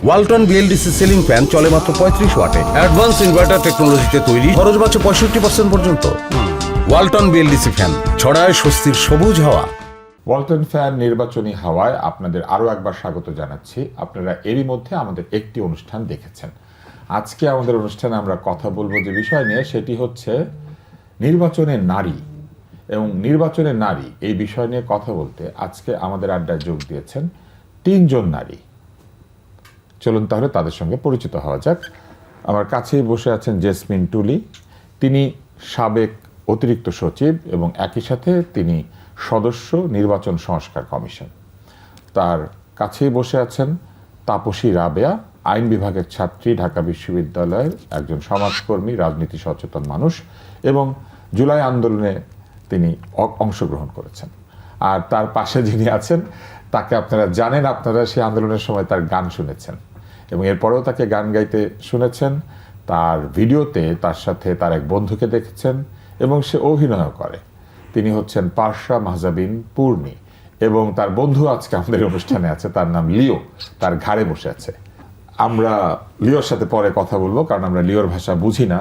Walton BLDC ceiling fan চলে মাত্র 35 ওয়াটে। Advance inverter টেকনোলজিতে তৈরি, খরচ বাঁচে 65% পর্যন্ত। ওয়ালটন বিএলডিসি ফ্যান ছড়ায় স্বস্তির সবুজ হাওয়া। ওয়ালটন ফ্যান নির্বাচনী হাওয়ায় আপনাদের আরও একবার স্বাগত জানাচ্ছি। আপনারা এরই মধ্যে আমাদের একটি অনুষ্ঠান দেখেছেন। আজকে আমাদের অনুষ্ঠানে আমরা কথা বলবো যে বিষয় নিয়ে, সেটি হচ্ছে নির্বাচনে নারী এবং নির্বাচনে নারী। এই বিষয় নিয়ে কথা বলতে আজকে আমাদের আড্ডায় যোগ দিয়েছেন 3 জন নারী। চলুন তাহলে তাদের সঙ্গে পরিচিত হওয়া যাক। আমার কাছেই বসে আছেন জেসমিন টুলি। তিনি সাবেক অতিরিক্ত সচিব এবং একই সাথে তিনি সদস্য নির্বাচন সংস্কার কমিশন। তার কাছেই বসে আছেন তাপসী রাবেয়া, আইন বিভাগের ছাত্রী, ঢাকা বিশ্ববিদ্যালয়ের একজন সমাজকর্মী, রাজনীতি সচেতন মানুষ এবং জুলাই আন্দোলনে তিনি অংশগ্রহণ করেছেন। আর তার পাশে যিনি আছেন তাকে আপনারা জানেন, আপনারা সেই আন্দোলনের সময় তার গান শুনেছেন এবং এরপরেও তাকে গান গাইতে শুনেছেন। তার ভিডিওতে তার সাথে তার এক বন্ধুকে দেখেছেন এবং সে অভিনয় করে। তিনি হচ্ছেন পারশা মাহজাবিন পূর্ণি এবং তার বন্ধু আজকে আমাদের অনুষ্ঠানে আছে, তার নাম লিও, তার ঘাড়ে বসে আছে। আমরা লিওর সাথে পরে কথা বলবো, কারণ আমরা লিওর ভাষা বুঝি না।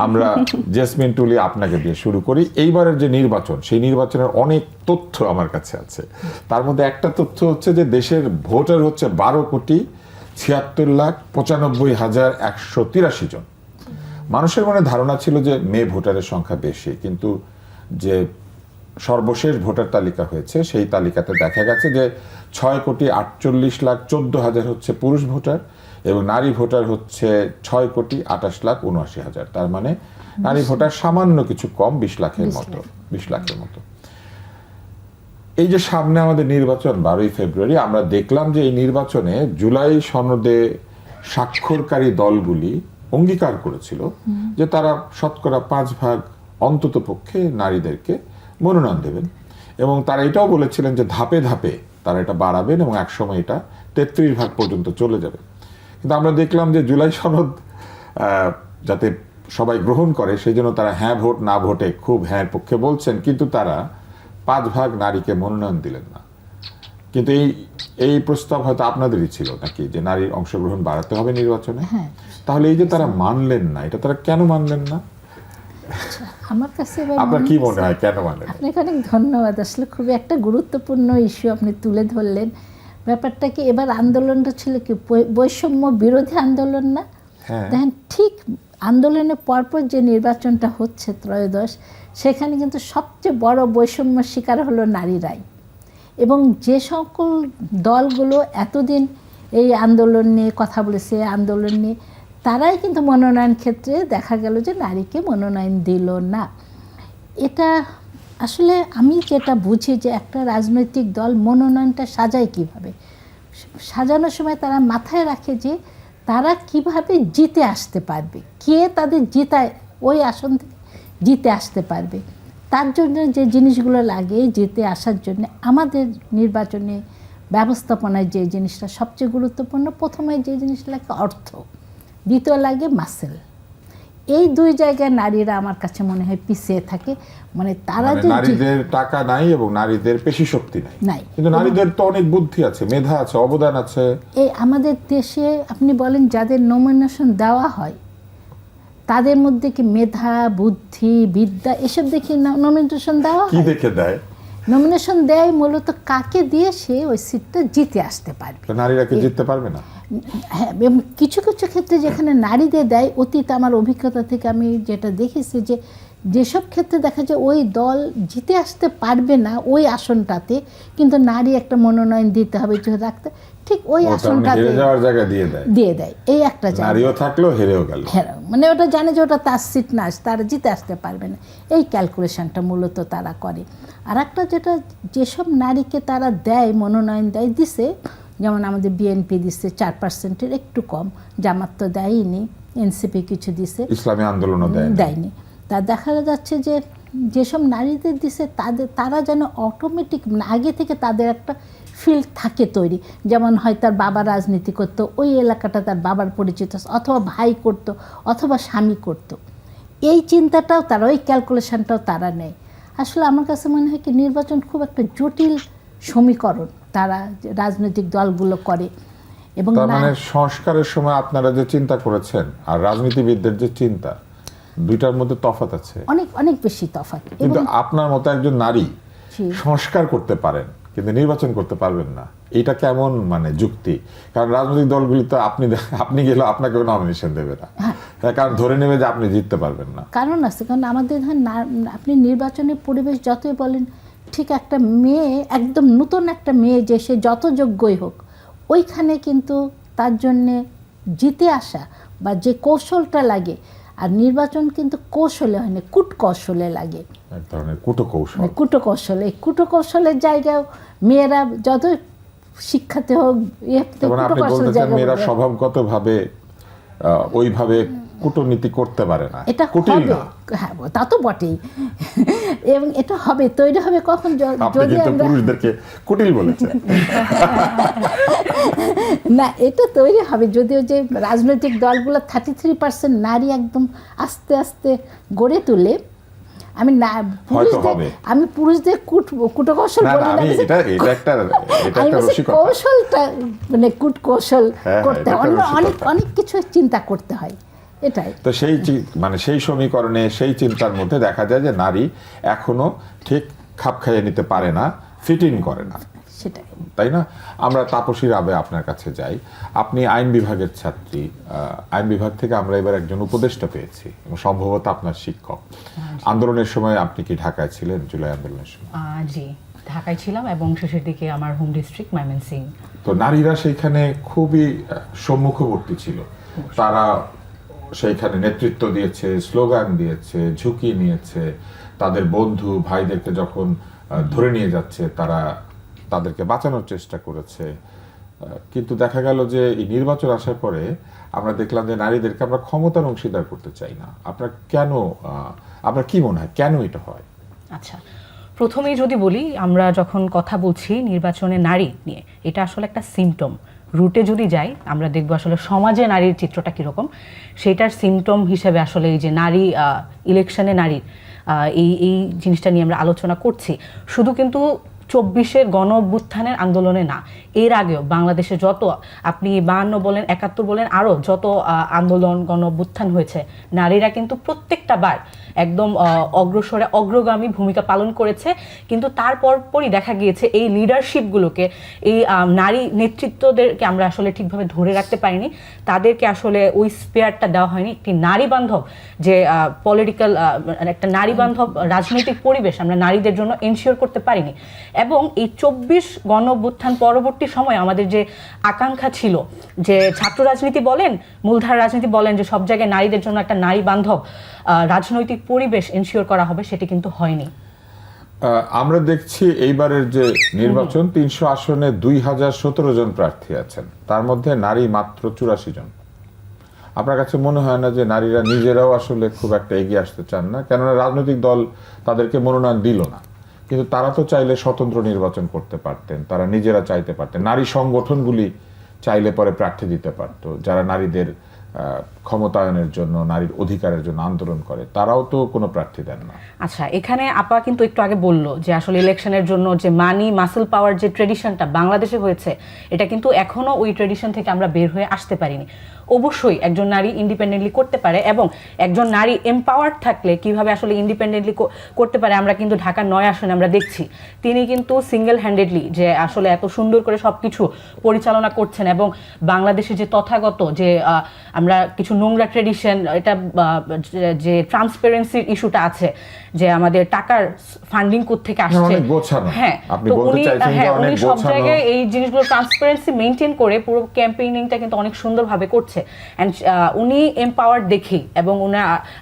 আমরা জেসমিন টুলি আপনাকে দিয়ে শুরু করি। এইবারের যে নির্বাচন, সেই নির্বাচনের অনেক তথ্য আমার কাছে আছে। তার মধ্যে একটা তথ্য হচ্ছে যে দেশের ভোটার হচ্ছে 12,76,95,183 জন। মানুষের মনে ধারণা ছিল যে মেয়ে ভোটারের সংখ্যা বেশি, কিন্তু যে সর্বশেষ ভোটার তালিকা হয়েছে সেই তালিকাতে দেখা গেছে যে 6,48,14,000 হচ্ছে পুরুষ ভোটার এবং নারী ভোটার হচ্ছে 6,28,79,000। তার মানে নারী ভোটার সামান্য কিছু কম, 20 লাখের মতো। এই যে সামনে আমাদের নির্বাচন 12ই ফেব্রুয়ারি, আমরা দেখলাম যে এই নির্বাচনে জুলাই সনদে স্বাক্ষরকারী দলগুলি অঙ্গীকার করেছিল যে তারা শতকরা 5 ভাগ অন্তত পক্ষে নারীদেরকে মনোনয়ন দেবেন এবং তারা এটাও বলেছিলেন যে ধাপে ধাপে তারা এটা বাড়াবেন এবং একসময় এটা 33 ভাগ পর্যন্ত চলে যাবে। কিন্তু আমরা দেখলাম যে জুলাই সনদ যাতে সবাই গ্রহণ করে সেই জন্য তারা হ্যাঁ ভোট না ভোটে খুব হ্যাঁ পক্ষে বলছেন, কিন্তু তারা 5 ভাগ নারীকে মনোনয়ন দিলেন না। কিন্তু এই প্রস্তাব হয়তো আপনাদেরই ছিল নাকি, যে নারীর অংশগ্রহণ বাড়াতে হবে নির্বাচনে? তাহলে এই যে তারা মানলেন না, এটা তারা কেন মানলেন না? আমার কাছে আপনার কি মনে হয় কেন মানলেন? আপনাকে অনেক ধন্যবাদ। আসলে খুবই একটা গুরুত্বপূর্ণ ইস্যু আপনি তুলে ধরলেন। ব্যাপারটা কি, এবার আন্দোলনটা ছিল কি বৈষম্য বিরোধী আন্দোলন না? দেখেন, ঠিক আন্দোলনের পরপর যে নির্বাচনটা হচ্ছে ত্রয়োদশ, সেখানে কিন্তু সবচেয়ে বড় বৈষম্য শিকার হলো নারীরাই। এবং যে সকল দলগুলো এতদিন এই আন্দোলন নিয়ে কথা বলেছে, আন্দোলন নিয়ে, তারাই কিন্তু মনোনয়ন ক্ষেত্রে দেখা গেল যে নারীকে মনোনয়ন দিল না। এটা আসলে আমি যেটা বুঝি যে একটা রাজনৈতিক দল মনোনয়নটা সাজায় কিভাবে, সাজানোর সময় তারা মাথায় রাখে যে তারা কিভাবে জিতে আসতে পারবে, কে তাদের জিতায় ওই আসন থেকে জিতে আসতে পারবে। তার জন্য যে জিনিসগুলো লাগে জিতে আসার জন্য, আমাদের নির্বাচনে ব্যবস্থাপনায় যে জিনিসটা সবচেয়ে গুরুত্বপূর্ণ, প্রথমে যে জিনিসটা লাগে অর্থ, দ্বিতীয় লাগে মাসেল। এই 2 জায়গায় নারীরা আমার কাছে মনে হয় পিছিয়ে থাকে। মানে তারা যে নারীদের টাকা নাই এবং নারীদের পেশি শক্তি নাই, কিন্তু নারীদের তো অনেক বুদ্ধি আছে, মেধা আছে, অবদান আছে। এই আমাদের দেশে আপনি বলেন যাদের নমিনেশন দেওয়া হয় তাদের মধ্যে কি মেধা, বুদ্ধি, বিদ্যা এসব দেখে নমিনেশন দেওয়া হয়? কি দেখে দেয়? নমিনেশন দেয় মূলত কাকে দিয়ে সে ওই সিটটা জিতে আসতে পারবে। নারীরা কি জিততে পারবে না? হ্যাঁ, কিছু কিছু ক্ষেত্রে যেখানে নারীদের দেয়, অতীত আমার অভিজ্ঞতা থেকে আমি যেটা দেখেছি যে যেসব ক্ষেত্রে দেখা যায় ওই দল জিতে আসতে পারবে না ওই আসনটাতে, কিন্তু নারী একটা মনোনয়ন দিতে হবে যে রাখতে, ঠিক ওই আসনটাতে দিয়ে দেয়। এই একটা নারীও থাকলো হেরেও গেল, মানে ওটা জানে যে ওটা তার সিট না, তারা জিতে আসতে পারবে না। এই ক্যালকুলেশনটা মূলত তারা করে। আর একটা যেটা, যেসব নারীকে তারা দেয় মনোনয়ন দেয়, দিছে, যেমন আমাদের বিএনপি দিচ্ছে 4%-এর একটু কম, জামাত তো দেয়নি, এনসিপি কিছু দিছে, ইসলামী আন্দোলনও দেয়নি। তা দেখা যাচ্ছে যে যেসব নারীদের দিছে তারা যেন অটোমেটিক আগে থেকে তাদের একটা ফিল্ড থাকে তৈরি। যেমন হয় তার বাবা রাজনীতি করতো, ওই এলাকাটা তার বাবার পরিচিত, অথবা ভাই করতো, অথবা স্বামী করতো। এই চিন্তাটাও তারা, ওই ক্যালকুলেশনটাও তারা নেয়। আসলে আমার কাছে মনে হয় কি নির্বাচন খুব একটা জটিল সমীকরণ তারা রাজনৈতিক দলগুলো করে। এবং তার মানে সংস্কারের সময় আপনারা যে চিন্তা করেছেন আর রাজনীতিবিদদের যে চিন্তা, দুইটার মধ্যে তফাৎ আছে। অনেক অনেক বেশি তফাৎ। কিন্তু আপনার মতো একজন নারী সংস্কার করতে পারেন কিন্তু নির্বাচন করতে পারবেন না, এটা কেমন মানে যুক্তি? কারণ রাজনৈতিক দলগুলি তো আপনি গেলে আপনাকে নমিনেশন দেবে না, কারণ ধরে নেবে যে আপনি জিততে পারবেন না। কারণ আছে, কারণ আমাদের আপনি নির্বাচনের পরিবেশ যতই বলেন, ঠিক একটা মেয়ে, একদম নতুন একটা মেয়ে যে সে যত যোগ্যই হোক, ওইখানে কিন্তু তার জন্যে জিতে আসা বা যে কৌশলটা লাগে, আর নির্বাচন কিন্তু কৌশলে হয় না, কূটকৌশলে লাগে, এক ধরনের কুটকৌশল। কূটকৌশল। এই কূটকৌশলের জায়গায় মেয়েরা যত শিক্ষাতে হোক, আপনি বলতে চান মেয়েরা স্বভাবগতভাবে ওইভাবে কূটনীতি করতে পারে না, এটা কুটিল হবে, না। হ্যাঁ তা তো বটেই, এবং এটা হবে, তৈরি হবে কখন, আপনি যদি কিন্তু আমরা পুরুষদেরকে কুটিল বলেছেন। না, এটা তৈরি হবে যদিও যে রাজনৈতিক দলগুলো 33% নারী একদম আস্তে আস্তে গড়ে তুলে। আমি না আমি পুরুষদের কূটকৌশল বলি না, কৌশলটা মানে কূটকৌশল করতে হয়, অনেক অনেক কিছু চিন্তা করতে হয়, এটাই তো সেই সমীকরণে সেই চিন্তার মধ্যে দেখা যায় যে নারী এখনো ঠিক খাপ খাইয়ে নিতে পারে না, ফিট ইন করে না, সেটাই, তাই না? আমরা তাপসী রাবে আপনার কাছে যাই। আপনি আইন বিভাগের ছাত্রী, আইন বিভাগ থেকে আমরা এবার একজন উপদেষ্টা পেয়েছি এবং সম্ভবত আপনার শিক্ষক। আন্দোলনের সময় আপনি কি ঢাকায় ছিলেন? জুলাই আন্দোলনের সময়? জি, ঢাকায় ছিলাম এবং শেষের দিকে আমার হোম ডিস্ট্রিক্ট ময়মনসিংহ। তো নারীরা সেইখানে খুবই সম্মুখবর্তী ছিল, তারা সেইখানে নেতৃত্ব দিয়েছে, স্লোগান দিয়েছে, ঝুঁকি নিয়েছে, তাদের বন্ধু ভাইদেরকে যখন ধরে নিয়ে যাচ্ছে তাদেরকে বাঁচানোর চেষ্টা করেছে। কিন্তু দেখা গেল যে এই নির্বাচন আসার পরে আমরা দেখলাম যে নারীদেরকে আমরা ক্ষমতার অংশীদার করতে চাই না। আপনার কি মনে হয় কেন এটা হয়? আচ্ছা, প্রথমেই যদি বলি, আমরা যখন কথা বলছি নির্বাচনে নারী নিয়ে, এটা আসলে একটা সিমটম। রুটে যদি যাই আমরা দেখব আসলে সমাজে নারীর চিত্রটা কীরকম, সেটার সিমটম হিসেবে আসলে এই যে নারী ইলেকশনে নারী এই জিনিসটা নিয়ে আমরা আলোচনা করছি। শুধু কিন্তু 24-এর গণ অভ্যুত্থানের আন্দোলনে না, এর আগেও বাংলাদেশে যত আপনি 52 বলেন, 71 বলেন, আরও যত আন্দোলন গণ অভ্যুত্থান হয়েছে, নারীরা কিন্তু প্রত্যেকটা বার একদম অগ্রসরে অগ্রগামী ভূমিকা পালন করেছে। কিন্তু তারপরই দেখা গিয়েছে এই লিডারশিপগুলোকে, এই নারী নেতৃত্বদেরকে আমরা আসলে ঠিকভাবে ধরে রাখতে পারিনি, তাদেরকে আসলে ওই স্পেয়ারটা দেওয়া হয়নি। একটি নারী বান্ধব যে পলিটিক্যাল একটা নারী বান্ধব রাজনৈতিক পরিবেশ আমরা নারীদের জন্য এনশিওর করতে পারিনি। এবং এই 24 গণ অভ্যুত্থান পরবর্তী সময়ে আমাদের যে আকাঙ্ক্ষা ছিল যে ছাত্র রাজনীতি বলেন, মূলধারা রাজনীতি বলেন, যে সব জায়গায় নারীদের জন্য একটা নারী বান্ধব রাজনৈতিক পরিবেশ এনশিওর করা হবে, সেটি কিন্তু হয়নি। আমরা দেখছি এইবারের যে নির্বাচন 300 আসনে 2017 জন প্রার্থী আছেন, তার মধ্যে নারী মাত্র 84 জন। আপনার কাছে মনে হয় না যে নারীরা নিজেরাও আসলে খুব একটা এগিয়ে আসতে চান না? কেননা রাজনৈতিক দল তাদেরকে মনোনয়ন দিল না, কিন্তু তারা তো চাইলে স্বতন্ত্র নির্বাচন করতে পারতেন, তারা নিজেরা চাইতে পারতেন, নারী সংগঠনগুলি চাইলে পরে প্রার্থী দিতে পারতো, যারা নারীদের ক্ষমতায়নের জন্য, নারীর অধিকারের জন্য আন্দোলন করে, তারাও তো কোনো প্রার্থী দেন না। আচ্ছা, এখানে আপা কিন্তু একটু আগে বললো যে আসলে ইলেকশনের জন্য যে মানি মাসল পাওয়ার যে ট্রেডিশনটা বাংলাদেশে হয়েছে, এটা কিন্তু এখনো ওই ট্রেডিশন থেকে আমরা বের হয়ে আসতে পারিনি। অবশ্যই একজন নারী ইন্ডিপেন্ডেন্টলি করতে পারে, এবং একজন নারী এম্পাওয়ার্ড থাকলে কিভাবে আসলে ইন্ডিপেন্ডেন্টলি করতে পারে আমরা কিন্তু ঢাকার 9 আসনে আমরা দেখছি। তিনি কিন্তু সিঙ্গেল হ্যান্ডেডলি যে আসলে এত সুন্দর করে সব কিছু পরিচালনা করছেন, এবং বাংলাদেশে যে তথাগত যে আমরা কিছু নোংরা ট্রেডিশন, এটা যে ট্রান্সপারেন্সির ইস্যুটা আছে, যে আমাদের টাকার ফান্ডিং কোত্থেকে আসছে, হ্যাঁ, তো উনি সব জায়গায় এই জিনিসগুলো ট্রান্সপারেন্সি মেনটেন করে পুরো ক্যাম্পেইনিংটা কিন্তু অনেক সুন্দরভাবে করছে। অ্যান্ড উনি এম্পাওয়ার্ড দেখি, এবং উনি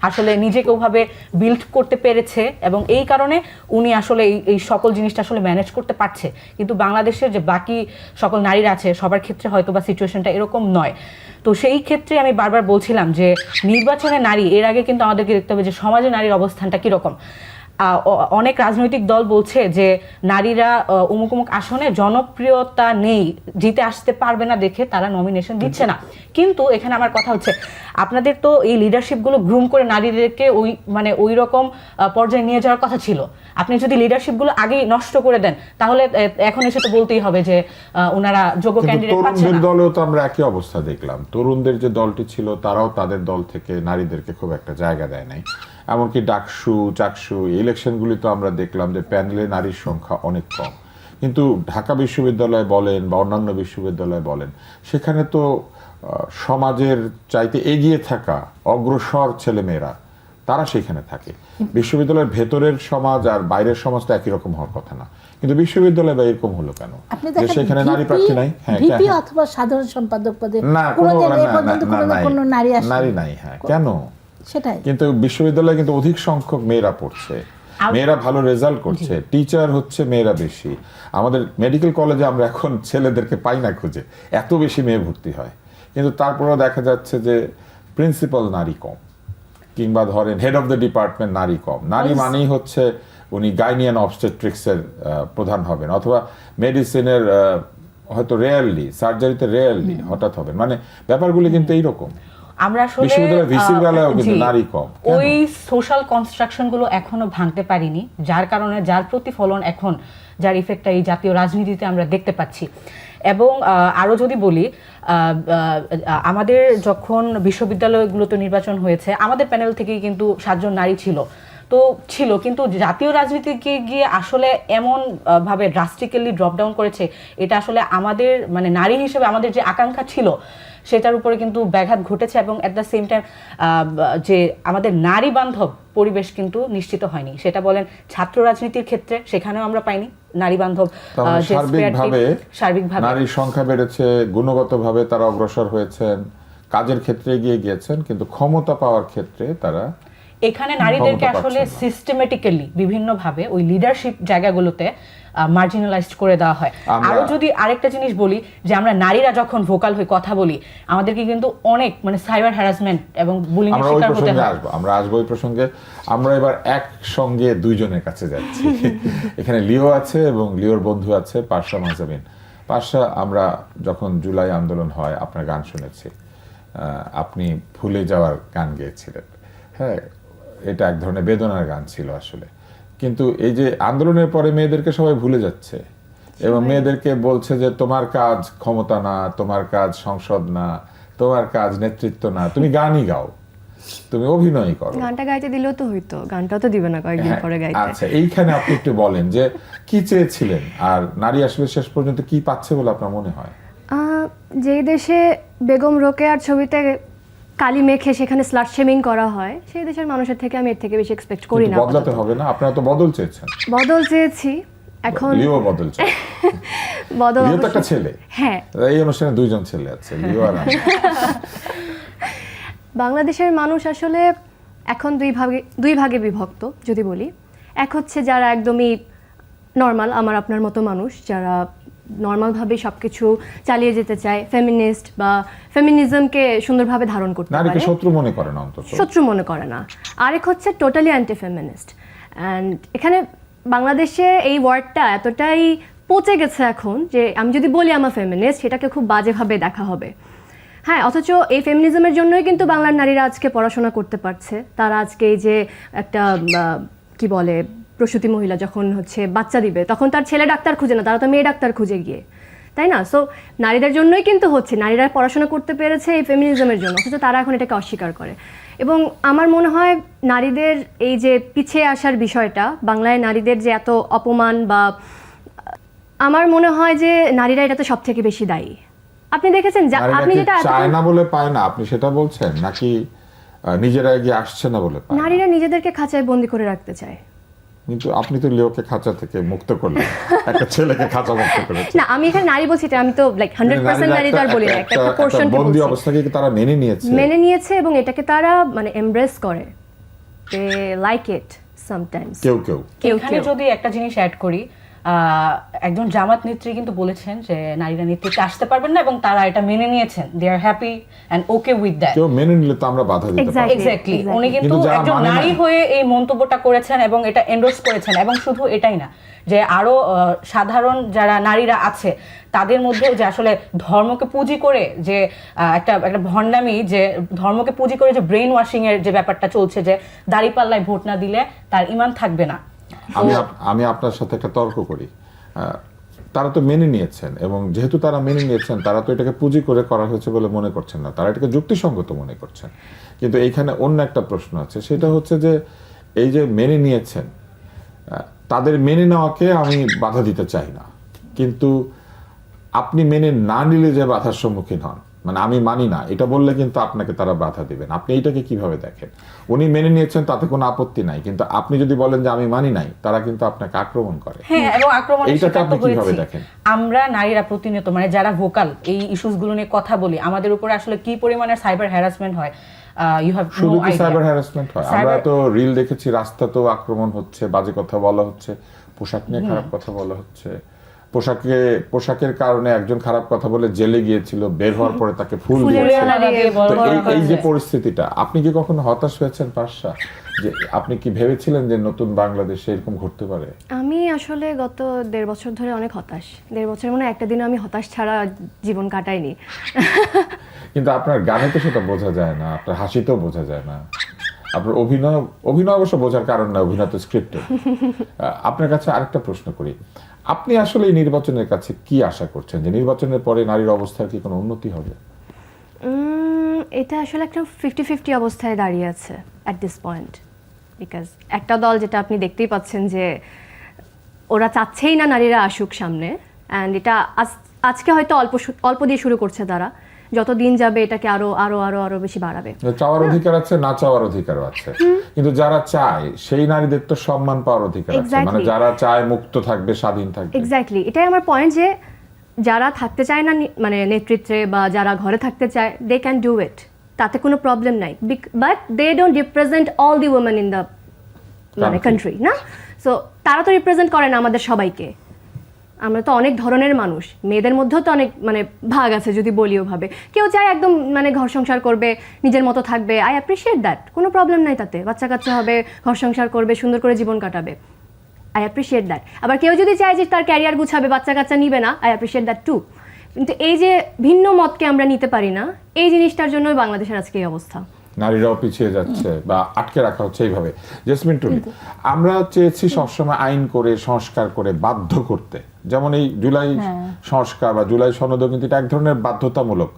আসলে নিজেকে ওভাবে বিল্ড করতে পেরেছে, এবং এই কারণে উনি আসলে এই সকল জিনিসটা আসলে ম্যানেজ করতে পারছে। কিন্তু বাংলাদেশের যে বাকি সকল নারীরা আছে সবার ক্ষেত্রে হয়তো বা সিচুয়েশনটা এরকম নয়। তো সেই ক্ষেত্রে আমি বারবার বলছিলাম যে নির্বাচনে নারী, এর আগে কিন্তু আমাদেরকে দেখতে হবে যে সমাজে নারীর অবস্থানটা কীরকম। অনেক রাজনৈতিক দল বলছে যে নারীরা অমুক অমুক আসনে জনপ্রিয়তা নেই, জিতে আসতে পারবে না দেখে তারা নমিনেশন দিচ্ছে না। কিন্তু এখানে আমার কথা হচ্ছে, আপনাদের তো এই লিডারশিপগুলো গ্রুম করে নারীদেরকে ওই রকম পর্যায়ে নিয়ে যাওয়ার কথা ছিল। আপনি যদি লিডারশিপগুলো আগেই নষ্ট করে দেন, তাহলে এখন এসে তো বলতেই হবে যে ওনারা যোগ্য ক্যান্ডিডেট পাচ্ছে তরুণদের না। দলেও তো আমরা একই অবস্থা দেখলাম। তরুণদের যে দলটি ছিল তারাও তাদের দল থেকে নারীদেরকে খুব একটা জায়গা দেয় নাই। এমনকি ডাকসু চাকসু ইলেকশনগুলি তো আমরা দেখলাম যে প্যানেলে নারীর সংখ্যা অনেক কম। কিন্তু ঢাকা বিশ্ববিদ্যালয় বলেন বা অন্যান্য বিশ্ববিদ্যালয় বলেন, সেখানে তো সমাজের চাইতে এগিয়ে থাকা অগ্রসর ছেলেমেয়েরা তারা সেখানে থাকে। বিশ্ববিদ্যালয়ের ভেতরের সমাজ আর বাইরের সমাজ তো একই রকম হওয়ার কথা না, কিন্তু বিশ্ববিদ্যালয়ে বা এরকম হলো কেন আপনি যে সেখানে নারী প্রার্থী নাই? হ্যাঁ, ভিপি অথবা সাধারণ সম্পাদক পদে না কোনোদিন এই পর্যন্ত কোনো নারী আসে নারী নাই। হ্যাঁ, কেন? সেটাই। কিন্তু বিশ্ববিদ্যালয়ে কিন্তু অধিক সংখ্যক মেয়েরা পড়ছে, মেয়েরা ভালো রেজাল্ট করছে, টিচার হচ্ছে মেয়েরা বেশি। আমাদের মেডিকেল কলেজে আমরা এখন ছেলেদেরকে পাই না খুঁজে, এত বেশি মেয়ে ভর্তি হয়। কিন্তু তারপরেও দেখা যাচ্ছে যে প্রিন্সিপাল নারী কম, কিংবা ধরেন হেড অফ দ্য ডিপার্টমেন্ট নারী কম। নারী মানেই হচ্ছে উনি গাইনিয়ান অবস্টেট্রিক্সের প্রধান হবেন, অথবা মেডিসিনের হয়তো রেয়ারলি, সার্জারিতে রেয়ারলি হঠাৎ হবেন। মানে ব্যাপারগুলি কিন্তু এইরকম। আমরা আসলে বিশ্ববিদ্যালয়ের ভিসির বেলায়ও কিন্তু নারী কম। ওই সোশ্যাল কনস্ট্রাকশন গুলো এখনো ভাঙতে পারিনি, যার কারণে যার প্রতিফলন এখন, যার ইফেক্টটা এই জাতীয় রাজনীতিতে আমরা দেখতে পাচ্ছি। এবং আরো যদি বলি, আমাদের যখন বিশ্ববিদ্যালয়গুলোতে নির্বাচন হয়েছে, আমাদের প্যানেল থেকেই কিন্তু 7 জন নারী ছিল, কিন্তু জাতীয় রাজনীতিকে গিয়ে আসলে এমন ভাবে ড্রাস্টিক্যালি ড্রপ ডাউন করেছে, এটা আসলে আমাদের মানে নারী হিসেবে আমাদের যে আকাঙ্ক্ষা ছিল সেটার উপরে কিন্তু ব্যাঘাত ঘটেছে। এবং অ্যাট দ্য সেম টাইম যে আমাদের নারী বান্ধব পরিবেশ কিন্তু নিশ্চিত হয়নি। সেটা বলেন ছাত্র রাজনীতির ক্ষেত্রে, সেখানেও আমরা পাইনি নারী বান্ধব। সার্বিকভাবে নারীর সংখ্যা বেড়েছে, গুণগতভাবে তারা অগ্রসর হয়েছেন, কাজের ক্ষেত্রে এগিয়ে গিয়েছেন, কিন্তু ক্ষমতা পাওয়ার ক্ষেত্রে তারা এখানে নারীদেরকে আসলে সিস্টেমেটিক্যালি বিভিন্নভাবে ওই লিডারশিপ জায়গাগুলোতে মার্জিনালাইজড করে দেওয়া হয়। আরো যদি আরেকটা জিনিস বলি, যে আমরা নারীরা যখন ভোকাল হয়ে কথা বলি, আমাদেরকে কিন্তু অনেক মানে সাইবার হ্যারাসমেন্ট এবং বুলিং এর শিকার হতে হয়। আমরা আসবো ওই প্রসঙ্গে। আমরা এবার একসঙ্গে দুইজনের কাছে যাচ্ছি। এখানে লিও আছে এবং লিওর বন্ধু আছে পাশা মাহজাবিন। পাশা, আমরা যখন জুলাই আন্দোলন হয় আপনার গান শুনেছি, আপনি ভুলে যাওয়ার গান গেয়েছিলেন। হ্যাঁ, এটা এক ধরনের বেদনার গান ছিল আসলে। কিন্তু এই যে আন্দোলনের পরে মেয়েদেরকে সবাই ভুলে যাচ্ছে এবং মেয়েদেরকে বলছে যে তোমার কাজ ক্ষমতা না, তোমার কাজ সংসদ না, তোমার কাজ নেতৃত্ব না, তুমি গানই গাও, তুমি অভিনয় করো। গানটা গাইতে দিলেও তো হইতো, গানটাও তো দিবে না কয়েকদিন পরে গাইতে। আচ্ছা, এইখানে আপনি একটু বলেন যে কি চেয়েছিলেন, আর নারী আসলে শেষ পর্যন্ত কি পাচ্ছে বলে আপনার মনে হয়? যেই দেশে বেগম রোকেয়ার ছবিতে কালি মেখে সেখানে স্লাট শেমিং করা হয়, সেই দেশের মানুষের থেকে আমি এর থেকে বেশি এক্সপেক্ট করি না। বদলাতে হবে না? আপনারা তো বদল চেয়েছেন। বদল চেয়েছি, এখন লিও বদল চায়। বদল লিও তো একটা ছেলে। হ্যাঁ, এই অনুষ্ঠানে 2 জন ছেলে আছে, লিও আর আমি। বাংলাদেশের মানুষ আসলে এখন দুই ভাগে বিভক্ত যদি বলি। এক হচ্ছে যারা একদমই নর্মাল, আমার আপনার মতো মানুষ, যারা নর্মালভাবে সবকিছু চালিয়ে যেতে চায়, ফেমিনিস্ট বা ফেমিনিজমকে সুন্দরভাবে ধারণ করতে পারে, নারীকে শত্রু মনে করে না, অন্তত শত্রু মনে করে না। আরেক হচ্ছে টোটালি অ্যান্টি ফেমিনিস্ট। অ্যান্ড এখানে বাংলাদেশে এই ওয়ার্ডটা এতটাই পচে গেছে এখন যে আমি যদি বলি আমার ফেমিনিস্ট, সেটাকে খুব বাজেভাবে দেখা হবে। হ্যাঁ, অথচ এই ফেমিনিজমের জন্যই কিন্তু বাংলার নারীরা আজকে পড়াশোনা করতে পারছে। তারা আজকে এই যে একটা কি বলে, প্রসূতি মহিলা যখন হচ্ছে বাচ্চা দিবে, তখন তার ছেলে ডাক্তার খুঁজে না, তারা তো মেয়ে ডাক্তার খুঁজে গিয়ে, তাই না? সো নারীদের জন্যই কিন্তু হচ্ছে, নারীরা পড়াশোনা করতে পেরেছে এই ফেমিনিজমের জন্য, অথচ তারা এখন এটাকে অস্বীকার করে। এবং আমার মনে হয় নারীদের এই যে পিছিয়ে আসার বিষয়টা, বাংলায় নারীদের যে এত অপমান, বা আমার মনে হয় যে নারীরা এটাতে সব থেকে বেশি দায়ী। আপনি দেখেছেন আপনি যেটা চায় না বলে পায় না, আপনি সেটা বলছেন, নাকি নিজেরা এগিয়ে আসছে না বলে পায়? নারীরা নিজেদেরকে খাঁচায় বন্দি করে রাখতে চায়। কিন্তু আপনি তো লিওকে খাঁচা থেকে মুক্ত করলেন, একটা ছেলেকে খাঁচা মুক্ত করেছেন। না, আমি এখানে নারী বলছি, আমি তো লাইক 100% নারী তো আর বলি না, একটা পোরশন বন্দি অবস্থাকে তারা মেনে নিয়েছে এবং এটাকে তারা মানে এমব্রেস করে, দে লাইক ইট সামটাইমস। কেউ এখানে যদি একটা জিনিস অ্যাড করি, একজন জামাত নেত্রী কিন্তু বলেছেন যে নারীরা নেতৃত্বে আসতে পারবেন না এবং তারা এটা মেনে নিয়েছেন, they are happy and okay with that. কেউ মেনে নিলে তো আমরা বাধা দিতে পারি। এক্স্যাক্টলি, উনি কিন্তু কিন্তু যারা একজন মানে নারী না- হয়ে এই মন্তব্যটা করেছেন এবং এটা এন্ডোর্স করেছেন। এবং শুধু এটাই না, যে আরো সাধারণ যারা নারীরা আছে তাদের মধ্যেও যে আসলে ধর্মকে পুঁজি করে যে একটা ভণ্ডামি, যে ধর্মকে পুঁজি করে যে ব্রেন ওয়াশিং এর যে ব্যাপারটা চলছে, যে দাঁড়িপাল্লায় ভোট না দিলে তার ঈমান থাকবে না। আমি আপনার সাথে একটা তর্ক করি। তারা তো মেনে নিয়েছেন, এবং যেহেতু তারা মেনে নিয়েছেন, তারা তো এটাকে পুঁজি করে করা হয়েছে বলে মনে করছেন না, তারা এটাকে যুক্তিসঙ্গত মনে করছেন। কিন্তু এইখানে অন্য একটা প্রশ্ন আছে, সেটা হচ্ছে যে এই যে মেনে নিয়েছেন, তাদের মেনে নেওয়াকে আমি বাধা দিতে চাই না, কিন্তু আপনি মেনে না নিলে যে বাধার সম্মুখীন হন, মানে আমি মানি না এটা বললে কিন্তু আপনাকে তারা বাধা দিবেন। আপনি এইটাকে কিভাবে দেখেন? উনি মেনে নিয়েছেন, তাতে কোনো আপত্তি নাই, কিন্তু আপনি যদি বলেন যে আমি মানি নাই, তারা কিন্তু আপনাকে আক্রমণ করে। হ্যাঁ, এবং আক্রমণ এইটাকে আপনি কিভাবে দেখেন? আমরা নারীরা প্রতিনিয়ত, মানে যারা ভোকাল এই ইস্যুস গুলো নিয়ে কথা বলি, আমাদের উপরে আসলে কি পরিমাণের সাইবার হ্যারাসমেন্ট হয়, ইউ হ্যাভ শুধু নো কি আইডিয়া। সাইবার হ্যারাসমেন্ট হয়? আমরা তো রিল দেখেছি, রাস্তাতেও আক্রমণ হচ্ছে, বাজে কথা বলা হচ্ছে, পোশাক নিয়ে খারাপ কথা বলা হচ্ছে। পোশাকের কারণে একজন খারাপ কথা বলে জেলে গিয়েছিল, বের হওয়ার পরে তাকে ফুল দিয়েছে। তো এই যে পরিস্থিতিটা, আপনি কি কখনো হতাশ হয়েছেন পাশা, যে আপনি কি ভেবেছিলেন যে নতুন বাংলাদেশে এরকম ঘটতে পারে? আমি আসলে গত 1.5 বছর ধরে অনেক হতাশ। 1.5 বছর মানে একটা দিনও আমি হতাশ ছাড়া জীবন কাটাইনি। কিন্তু আপনার গানে তো সেটা বোঝা যায় না, আপনার হাসিতেও বোঝা যায় না, আপনার অভিনয় অবশ্য বোঝার কারণ না, অভিনয় তো স্ক্রিপ্টেড। আপনার কাছে আরেকটা প্রশ্ন করি, আপনি আসলে এই নির্বাচনের কাছে কি আশা করছেন, যে নির্বাচনের পরে নারীর অবস্থার কি কোনো উন্নতি হবে? এটা আসলে একটা 50-50 অবস্থায় দাঁড়িয়ে আছে অ্যাট দিস পয়েন্ট, বিকজ একটা দল, যেটা আপনি দেখতেই পাচ্ছেন যে ওরা চাচ্ছেই না নারীরা আসুক সামনে, অ্যান্ড এটা আজকে হয়তো অল্প দিয়ে শুরু করছে তারা, যত দিন যাবে এটাকে আরো আরো আরো আরো বেশি বাড়াবে। চাওয়ার অধিকার আছে, না চাওয়ার অধিকারও আছে, কিন্তু যারা চায় সেই নারীদের তো সম্মান পাওয়ার অধিকার আছে, মানে যারা চায় মুক্ত থাকবে, স্বাধীন থাকবে। এক্স্যাক্টলি, এটাই আমার পয়েন্ট, যে যারা থাকতে চায় না মানে নেতৃত্বে, বা যারা ঘরে থাকতে চায়, দে ক্যান ডু ইট, তাতে কোনো প্রবলেম নাই, but they don't represent all the women in the মানে কান্ট্রি, না? সো তারা তো রিপ্রেজেন্ট করে না আমাদের সবাইকে। আমরা তো অনেক ধরনের মানুষ, মেয়েদের মধ্যেও তো অনেক মানে ভাগ আছে যদি বলি ওভাবে। কেউ চায় একদম মানে ঘর সংসার করবে, নিজের মতো থাকবে, আই অ্যাপ্রিসিয়েট দ্যাট, কোনো প্রবলেম নাই তাতে, বাচ্চা কাচ্চা হবে, ঘর সংসার করবে, সুন্দর করে জীবন কাটাবে, আই অ্যাপ্রিসিয়েট দ্যাট। আবার কেউ যদি চায় যে তার ক্যারিয়ার গুছাবে, বাচ্চা কাচ্চা নিবে না, আই অ্যাপ্রিসিয়েট দ্যাট টু। কিন্তু এই যে ভিন্ন মতকে আমরা নিতে পারি না, এই জিনিসটার জন্য বাংলাদেশের আজকে এই অবস্থা। নারীরাও পিছিয়ে যাচ্ছে বা আটকে রাখা হচ্ছে এইভাবে। জেসমিন টুলি, আমরা চেয়েছি সবসময় আইন করে, সংস্কার করে, বাধ্য করতে, যেমন এই জুলাই সংস্কার বা জুলাই সনদও কিন্তু এটা এক ধরনের বাধ্যতামূলক,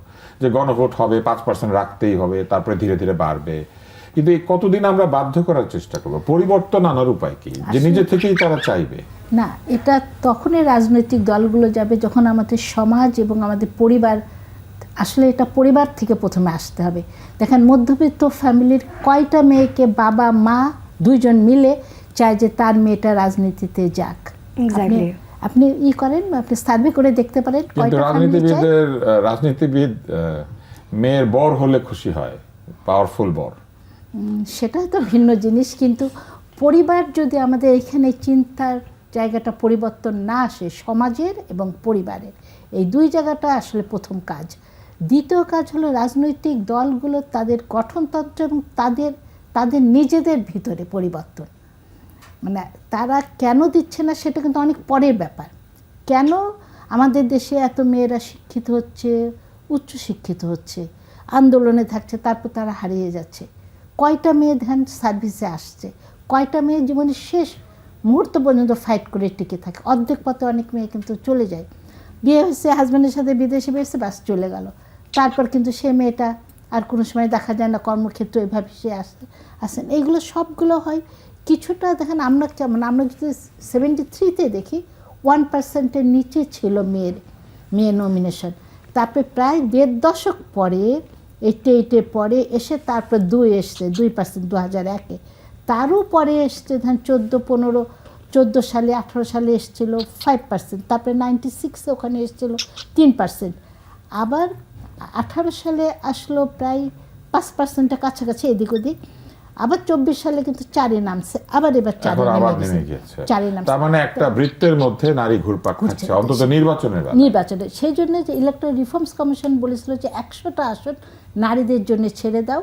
যে গণভোট হবে, 5% রাখতেই হবে, তারপরে ধীরে ধীরে বাড়বে। কিন্তু এই কতদিন আমরা বাধ্য করার চেষ্টা করবো? পরিবর্তন আনার উপায় কি, যে নিজে থেকেই তারা চাইবে? না, এটা তখনই রাজনৈতিক দলগুলো যাবে যখন আমাদের সমাজ এবং আমাদের পরিবার, আসলে এটা পরিবার থেকে প্রথমে আসতে হবে। দেখেন, মধ্যবিত্ত ফ্যামিলির কয়টা মেয়েকে বাবা মা দুইজন মিলে চায় যে তার মেয়েটা রাজনীতিতে যাক? আপনি করেন, আপনি সার্ভে করে দেখতে পারেন, কিন্তু রাজনীতিবিদ মেয়ের বর হলে খুশি হয়, পাওয়ারফুল বর, সেটা তো ভিন্ন জিনিস। কিন্তু পরিবার যদি আমাদের এখানে চিন্তার জায়গাটা পরিবর্তন না আসে, সমাজের এবং পরিবারের এই দুই জায়গাটা আসলে প্রথম কাজ। দ্বিতীয় কাজ হলো রাজনৈতিক দলগুলো তাদের গঠনতন্ত্র এবং তাদের নিজেদের ভিতরে পরিবর্তন। মানে তারা কেন দিচ্ছে না সেটা কিন্তু অনেক পরের ব্যাপার। কেন আমাদের দেশে এত মেয়েরা শিক্ষিত হচ্ছে, উচ্চ শিক্ষিত হচ্ছে, আন্দোলনে থাকছে, তারপর তারা হারিয়ে যাচ্ছে? কয়টা মেয়ে ধ্যান সার্ভিসে আসছে, কয়টা মেয়ে জীবনের শেষ মুহূর্ত পর্যন্ত ফাইট করে টিকে থাকে? অর্ধেক পথে অনেক মেয়ে কিন্তু চলে যায়, বিয়ে হয়েছে, হাজব্যান্ডের সাথে বিদেশে বেরোচ্ছে, বাস চলে গেল, তারপর কিন্তু সে মেয়েটা আর কোনো সময় দেখা যায় না, কর্মক্ষেত্র এভাবে সে আসেন। এইগুলো সবগুলো হয় কিছুটা, দেখেন আমরা যদি 73-তে দেখি 1%-এর নিচে ছিল মেয়ে নমিনেশন, তারপরে প্রায় 1.5 দশক পরে 88 পরে এসে তারপর 2% 2001-এ, তারও পরে এসছে ধরেন 14 সালে 18 সালে এসেছিল 5%, তারপরে 96-এ ওখানে এসেছিল 3%, আবার 18 সালে আসলো প্রায় 5%-এর কাছাকাছি এদিক ওদিক, আবার 24 সালে কিন্তু 4-এ নামছে, আবার এবার 4-এ এখন আবার নেমে নেমে গেছে, গেছে। 4-এ নামছে। তার মানে একটা বৃত্তের মধ্যে নারী ঘুরপাক খাচ্ছে, অন্তত নির্বাচনের বেলায়। নির্বাচনে সেই জন্য যে ইলেকট্রাল রিফর্মস কমিশন বলেছিল যে 100টা আসন নারীদের জন্য ছেড়ে দাও,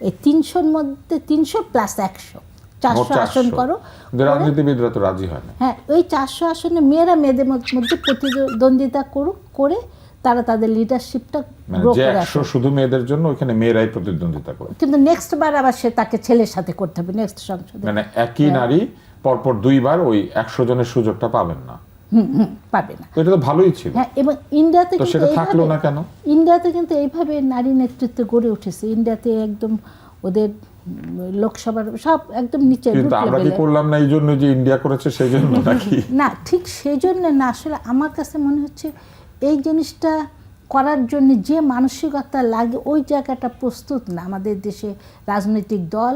এই 300-র মধ্যে 300 প্লাস 100 400 আসন করো। রাজনীতিবিদরা তো রাজি হয় না। হ্যাঁ, ওই 400 আসনে মেয়েরা মেয়েদের মধ্যে প্রতিদ্বন্দ্বিতা করুক, করে তারা তাদের লিডারশিপটা মানে গ্রো যে করে 100 শুধু মেয়েদের জন্য, ওখানে মেয়েরাই প্রতিদ্বন্দ্বিতা করে। কিন্তু নেক্সট বার আবার সে তাকে ছেলের সাথে করতে হবে নেক্সট সংসদে। মানে একই নারী পরপর 2 বার ওই 100 জনের সুযোগটা পাবেন না। পাবে না। তো এটা তো ভালোই ছিল। হ্যাঁ, এবং ইন্ডিয়াতে তো কিন্তু সেটা থাকলো না কেন? ইন্ডিয়াতে কিন্তু এইভাবে নারী নেতৃত্ব গড়ে উঠেছে। ইন্ডিয়াতে একদম ওদের লোকসভার সব একদম নিচে কিন্তু আমরা কি করলাম না এই জন্য যে ইন্ডিয়া করেছে সেই জন্য নাকি? না, ঠিক সেই জন্য না। আসলে আমার কাছে মনে হচ্ছে এই জিনিসটা করার জন্য যে মানসিকতা লাগে ওই জায়গাটা প্রস্তুত না আমাদের দেশে রাজনৈতিক দল,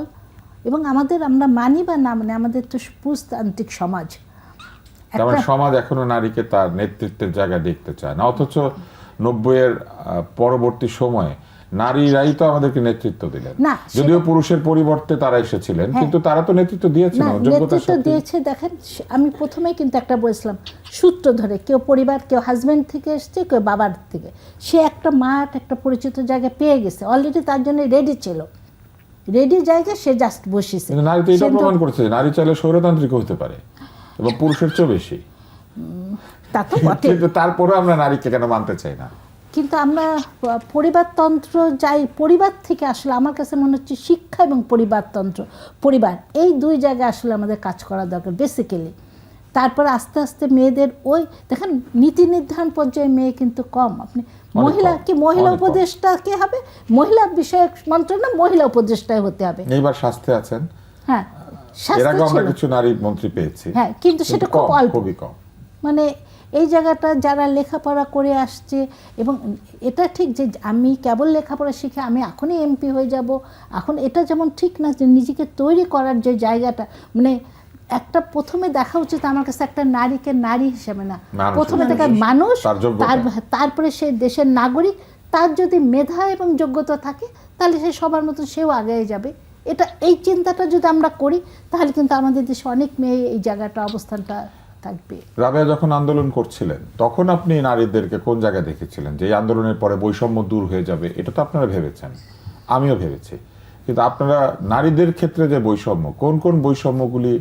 এবং আমরা মানি বা না মানে আমাদের তো পুরুষতান্ত্রিক সমাজ। আমার সমাজ এখনো নারীকে তার নেতৃত্বের জায়গায় দেখতে চায় না, অথচ 90-এর পরবর্তী সময়ে নারীরাই তো আমাদেরকে নেতৃত্ব দিলেন। না, যদিও পুরুষের পরিবর্তে তারা এসেছিলেন, কিন্তু তারা তো নেতৃত্ব দিয়েছেন না, যোগ্যতার নেতৃত্ব সাথে। দিয়েছে। দেখেন, আমি প্রথমেই কিন্তু একটা বলেছিলাম সূত্র ধরে, কেউ পরিবার, কেউ হাজব্যান্ড থেকে এসছে, কেউ বাবার থেকে। সে একটা মাঠ, একটা পরিচিত জায়গা পেয়ে গেছে, অলরেডি তার জন্য রেডি ছিল, রেডি জায়গা সে জাস্ট বসেছে। কিন্তু নারী তো এটা প্রমাণ করেছে যে নারী চাইলে স্বৈরতান্ত্রিক হতে পারে এবং পুরুষের চেয়ে বেশি। তা তো বটে, কিন্তু তারপরে আমরা নারীকে কেন মানতে চাই না? কিন্তু আমরা পরিবারতন্ত্র যাই, পরিবার থেকে আসলে আমার কাছে মনে হচ্ছে শিক্ষা এবং পরিবার এই দুই জায়গায় আসলে আমাদের কাজ করা দরকার বেসিক্যালি। তারপর আস্তে আস্তে মেয়েদের ওই দেখেন নীতি নির্ধারণ পর্যায়ে মেয়ে কিন্তু কম। আপনি মহিলা উপদেষ্টা কে হবে? মহিলা বিষয়ক মন্ত্রণালয় মহিলা উপদেষ্টায় হতে হবে। এইবার স্বাস্থ্যে আছেন। হ্যাঁ, এর আগে আমরা কিছু নারী মন্ত্রী পেয়েছি। হ্যাঁ, কিন্তু সেটা খুব অল্প, খুবই কম। মানে এই জায়গাটা যারা লেখাপড়া করে আসছে, এবং এটা ঠিক যে আমি কেবল লেখাপড়া শিখে আমি এখনই এমপি হয়ে যাব, এখন এটা যেমন ঠিক না, যে নিজেকে তৈরি করার যে জায়গাটা, মানে একটা প্রথমে দেখা উচিত আমার কাছে একটা নারীকে নারী হিসেবে না, প্রথমে দেখা মানুষ, তারপরে সে দেশের নাগরিক। তার যদি মেধা এবং যোগ্যতা থাকে তাহলে সে সবার মতো সেও আগে যাবে। এই চিন্তাটা যদি আমরা করি তাহলে কিন্তু আমাদের দেশে অনেক মেয়ে এই জায়গাটা অবস্থানটা থাকবে। রাবেয়া যখন আন্দোলন করছিলেন তখন আপনি নারীদেরকে কোন জায়গায় দেখেছিলেন যে এই আন্দোলনের পরে বৈষম্য দূর হয়ে যাবে? এটা তো আপনারা ভেবেছেন, আমিও ভেবেছি, কিন্তু আপনারা নারীদের ক্ষেত্রে যে বৈষম্য, কোন কোন বৈষম্যগুলি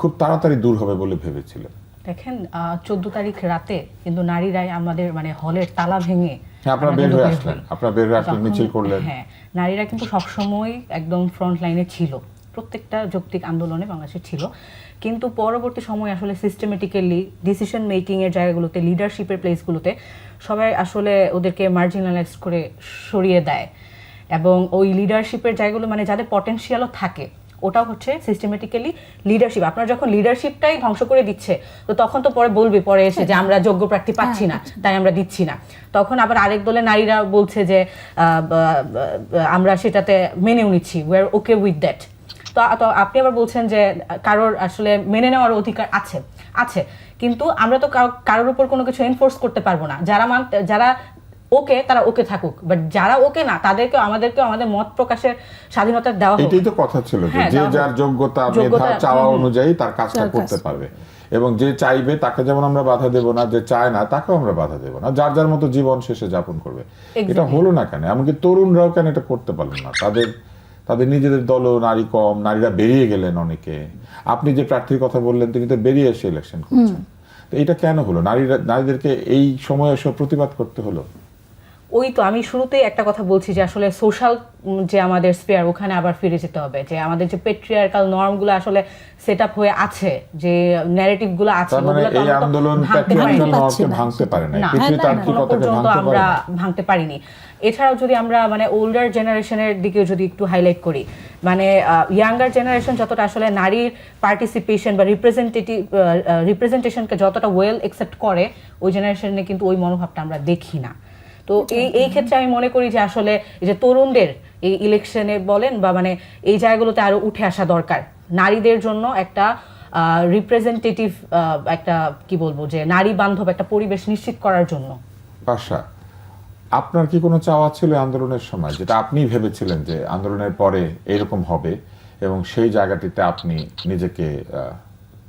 খুব তাড়াতাড়ি দূর হবে বলে ভেবেছিলেন? দেখেন, 14 তারিখ রাতে কিন্তু নারীরাই আমাদের মানে হলের তালা ভেঙে আপনারা বের হয়ে আসলেন, মিছিল করলেন। হ্যাঁ, নারীরা কিন্তু সবসময় একদম ফ্রন্ট লাইনে ছিল, প্রত্যেকটা যৌক্তিক আন্দোলনে বাংলাদেশে ছিল। কিন্তু পরবর্তী সময় আসলে সিস্টেমেটিক্যালি ডিসিশন মেকিং এর জায়গাগুলোতে, লিডারশিপের প্লেসগুলোতে সবাই আসলে ওদেরকে মার্জিনালাইজ করে সরিয়ে দেয়, এবং ওই লিডারশিপের জায়গাগুলো মানে যাদের পটেনশিয়ালও থাকে ওটাও হচ্ছে সিস্টেমেটিক্যালি লিডারশিপ। আপনারা যখন লিডারশিপটাই ধ্বংস করে দিচ্ছে, তো তখন তো পরে পরে এসে যে আমরা যোগ্য প্রার্থী পাচ্ছি না, তাই আমরা দিচ্ছি না। তখন আবার আরেক দলে নারীরা বলছে যে আমরা সেটাতে মেনেও নিচ্ছি, we are okay with that. তো আপনি আবার বলছেন যে কারোর আসলে মেনে নেওয়ার অধিকার আছে, কিন্তু আমরা তো কারোর উপর কোনো কিছু এনফোর্স করতে পারবো না। যারা ওকে তারা ওকে থাকুক, বাট যারা ওকে না তাদেরকে আমাদের মত প্রকাশের স্বাধীনতা দেওয়া হোক। এটাই তো কথা ছিল যে যার যোগ্যতা মেধা চাওয়া অনুযায়ী তার কাজটা করতে পারবে, এবং যে চাইবে তাকে যেমন আমরা বাধা দেব না, যে চায় না তাকেও আমরা বাধা দেব না, যার যার মতো জীবন শেষে যাপন করবে। এটা হলো না কেন? এমনকি তরুণরাও কেন এটা করতে পারলো না? তাদের নিজেদের দলও নারী কম, নারীরা বেরিয়ে গেলেন অনেকে। আপনি যে প্রার্থীর কথা বললেন তিনি তো বেরিয়ে এসে ইলেকশন করছেন, তো এটা কেন হলো? নারীদেরকে এই সময় এসব প্রতিবাদ করতে হলো? ওই তো আমি শুরুতেই একটা কথা বলছি যে আসলে সোশ্যাল যে আমাদের স্পেয়ার, ওখানে আবার ফিরে যেতে হবে, যে আমাদের যে পেট্রিয়ার্কাল নর্মগুলো আসলে সেট আপ হয়ে আছে, যে ন্যারেটিভগুলো আছে, এই আন্দোলন ভাঙতে পারে না, আমরা ভাঙতে পারিনি। এছাড়াও যদি আমরা মানে ওল্ডার জেনারেশনের দিকে যদি একটু হাইলাইট করি, মানে ইয়াঙ্গার জেনারেশন যতটা আসলে নারীর পার্টিসিপেশন বা রিপ্রেজেন্টেশনকে যতটা ওয়েল অ্যাকসেপ্ট করে, ওই জেনারেশনে কিন্তু ওই মনোভাবটা আমরা দেখি না। তো এই ক্ষেত্রে আমি মনে করি যে আসলে এই যে তরুণদের এই ইলেকশনে বলেন বা মানে এই জায়গাগুলোতে আরো উঠে আসা দরকার, নারীদের জন্য একটা রিপ্রেজেন্টেটিভ একটা কি বলবো যে নারী বান্ধব একটা পরিবেশ নিশ্চিত করার জন্য। পাশা, আপনার কি কোনো চাওয়া ছিল আন্দোলনের সময়, যেটা আপনি ভেবেছিলেন যে আন্দোলনের পরে এরকম হবে এবং সেই জায়গাটিতে আপনি নিজেকে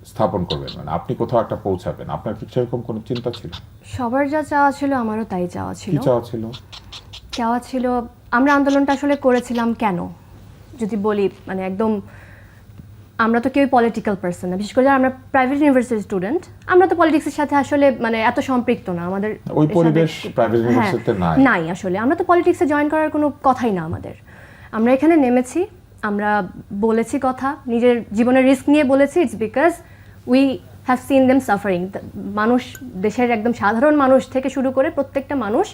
স্থাপন করবেন, মানে আপনি কোথাও একটা পৌঁছাবেন, আপনার কি সেরকম কোনো চিন্তা ছিল? সবার যা চাওয়া ছিল আমারও তাই চাওয়া ছিল। কি চাওয়া ছিল? চাওয়া ছিল, আমরা আন্দোলনটা আসলে করেছিলাম কেন যদি বলি, মানে একদম আমরা তো কেউ পলিটিক্যাল পার্সন না, বিশেষ করে যারা আমরা প্রাইভেট ইউনিভার্সিটির স্টুডেন্ট, আমরা তো পলিটিক্সের সাথে আসলে মানে এত সম্পৃক্ত না, আমাদের ওই এর সাথে- পরিবেশ প্রাইভেট ইউনিভার্সিটিতে নাই। নাই আসলে, আমরা তো পলিটিক্সে জয়েন করার কোনো কথাই না আমাদের। আমরা এখানে নেমেছি, আমরা বলেছি কথা, নিজের জীবনের রিস্ক নিয়ে বলেছি। It's because we have seen them suffering. মানুষ, দেশের একদম সাধারণ মানুষ থেকে শুরু করে প্রত্যেকটা মানুষ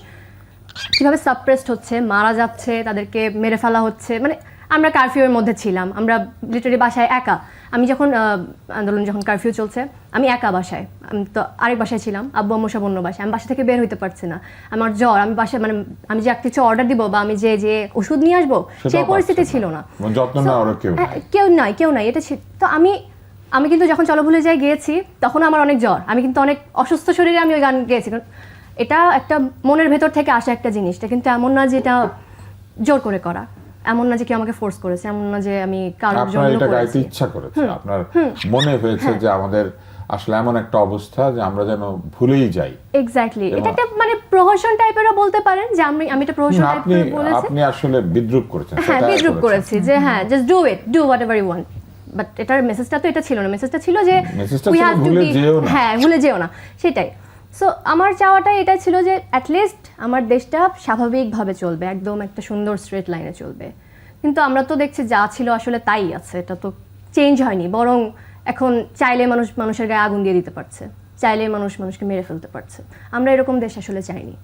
কীভাবে সাপ্রেসড হচ্ছে, মারা যাচ্ছে, তাদেরকে মেরে ফেলা হচ্ছে। মানে আমরা কারফিউয়ের মধ্যে ছিলাম, আমরা লিটারালি বাসায় একা। আমি যখন আন্দোলন যখন কারফিউ চলছে, আমি একা বাসায়, আমি তো আরেক বাসায় ছিলাম, আব্বু আম্মু সব অন্য বাসায়। আমি বাসা থেকে বের হইতে পারছি না, আমার জ্বর, আমি বাসায় মানে আমি যে কিছু অর্ডার দিব বা আমি যে ওষুধ নিয়ে আসবো সেই পরিস্থিতি ছিল না। যত্ন নেওয়ারও কেউ নাই। কেউ নাই এটা তো আমি কিন্তু যখন চলো ভুলে যাই গিয়েছি, তখন আমার অনেক জ্বর, আমি কিন্তু অনেক অসুস্থ শরীরে আমি ওই গান গেয়েছি। কারণ এটা একটা মনের ভেতর থেকে আসা একটা জিনিসটা, কিন্তু এমন না যে এটা জোর করে করা, এমন না যে কেউ আমাকে ফোর্স করেছে, এমন না যে আমি কারোর আপনার জন্য এটা গাইতে করেছি। ইচ্ছা করেছে, আপনার মনে হয়েছে যে আমাদের আসলে এমন একটা অবস্থা যে আমরা যেন ভুলেই যাই। এক্স্যাক্টলি, এটা একটা মানে প্রহসন টাইপেরও বলতে পারেন যে আমি এটা প্রহসন আপনি টাইপের বলেছি। আপনি আসলে বিদ্রূপ করেছেন, হ্যাঁ, সেটা বিদ্রুপ করেছেন। করেছি যে হ্যাঁ, just do whatever you want. But এটার মেসেজটা তো এটা ছিল না, মেসেজটা ছিল যে মেসেজটা we ছিল have to ভুলে be- যেও না। হ্যাঁ, ভুলে যেও না, সেটাই। সো আমার চাওয়াটা এটা ছিল যে অ্যাটলিস্ট আমার দেশটা স্বাভাবিকভাবে চলবে, একদম একটা সুন্দর স্ট্রেট লাইনে চলবে। কিন্তু আমরা তো দেখছি যা ছিল আসলে তাই আছে, এটা তো চেঞ্জ হয়নি, বরং এখন চাইলে মানুষের গায়ে আগুন দিয়ে দিতে পারছে, চাইলে মানুষকে মেরে ফেলতে পারছে। আমরা এরকম দেশ আসলে চাইনি।